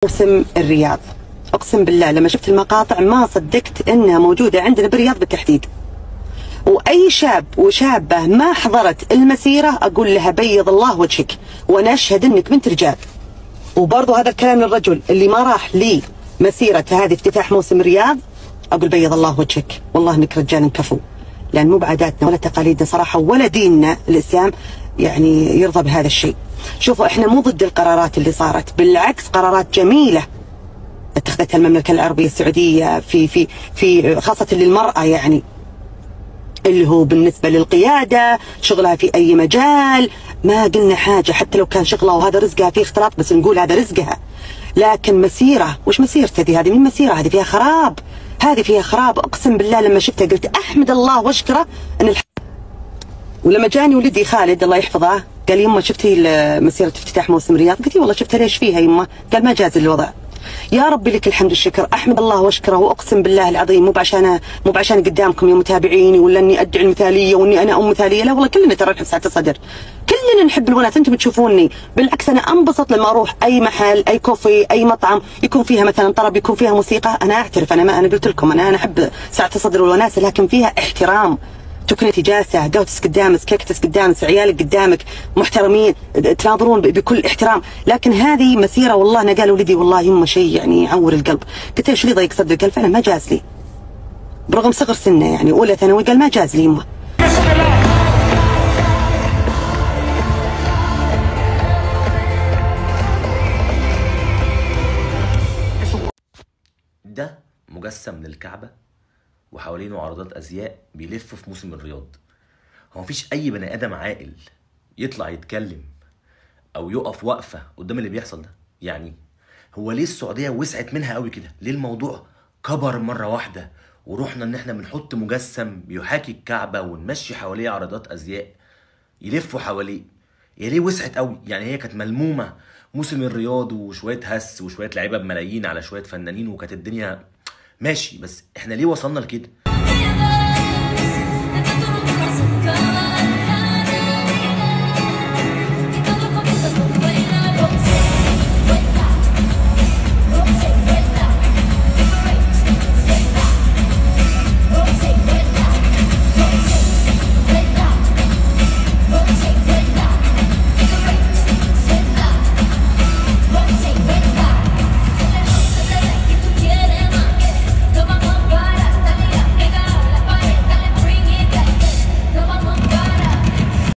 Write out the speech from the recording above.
موسم الرياض، اقسم بالله لما شفت المقاطع ما صدقت انها موجوده عندنا بالرياض بالتحديد. واي شاب وشابه ما حضرت المسيره اقول لها بيض الله وجهك، وانا اشهد انك بنت رجال. وبرضه هذا الكلام للرجل اللي ما راح لي مسيره هذه افتتاح موسم الرياض، اقول بيض الله وجهك، والله انك رجال كفو، لان مو بعاداتنا ولا تقاليدنا صراحه ولا ديننا الاسلام يعني يرضى بهذا الشيء. شوفوا احنا مو ضد القرارات اللي صارت، بالعكس قرارات جميله اتخذتها المملكه العربيه السعوديه في خاصه للمراه، يعني اللي هو بالنسبه للقياده، شغلها في اي مجال، ما قلنا حاجه حتى لو كان شغلها وهذا رزقها فيه اختلاط، بس نقول هذا رزقها. لكن مسيره، وش مسيرته هذه؟ من مسيره هذه فيها خراب، هذه فيها خراب. اقسم بالله لما شفتها قلت احمد الله واشكره ان ولما جاني ولدي خالد الله يحفظه قال يمه شفتي مسيره افتتاح موسم الرياض؟ قلت والله شفتها ليش فيها يمه؟ قال ما جاز الوضع. يا ربي لك الحمد والشكر، احمد الله واشكره، واقسم بالله العظيم مو بعشان قدامكم يا متابعيني ولا اني ادعي المثاليه واني انا مثاليه، لا والله كلنا ترى نحب سعه الصدر، كلنا نحب الوناس، انتم بتشوفوني بالعكس انا انبسط لما اروح اي محل اي كوفي اي مطعم يكون فيها مثلا طرب يكون فيها موسيقى. انا اعترف انا قلت لكم انا احب سعه الصدر والوناسه، لكن فيها احترام، تكون انت جالسه قهوتك قدامك، كيكتك قدامك، عيالك قدامك محترمين تناظرون بكل احترام. لكن هذه مسيره والله انا قال ولدي والله يمه شيء يعني يعور القلب. قلت له ايش اللي ضيق صدرك؟ قال فعلا ما جاز لي برغم صغر سنه يعني اولى ثانوي، قال ما جاز لي يمه. ده مجسم للكعبة وحوالينه عرضات ازياء بيلف في موسم الرياض. هو مفيش اي بني ادم عاقل يطلع يتكلم او يقف وقفه قدام اللي بيحصل ده. يعني هو ليه السعوديه وسعت منها قوي كده؟ ليه الموضوع كبر مره واحده ورحنا ان احنا بنحط مجسم بيحاكي الكعبه ونمشي حواليه عرضات ازياء يلفوا حواليه؟ هي ليه وسعت قوي؟ يعني هي كانت ملمومه موسم الرياض وشويه هس وشويه لعيبه بملايين على شويه فنانين وكانت الدنيا ماشي، بس احنا ليه وصلنا لكده؟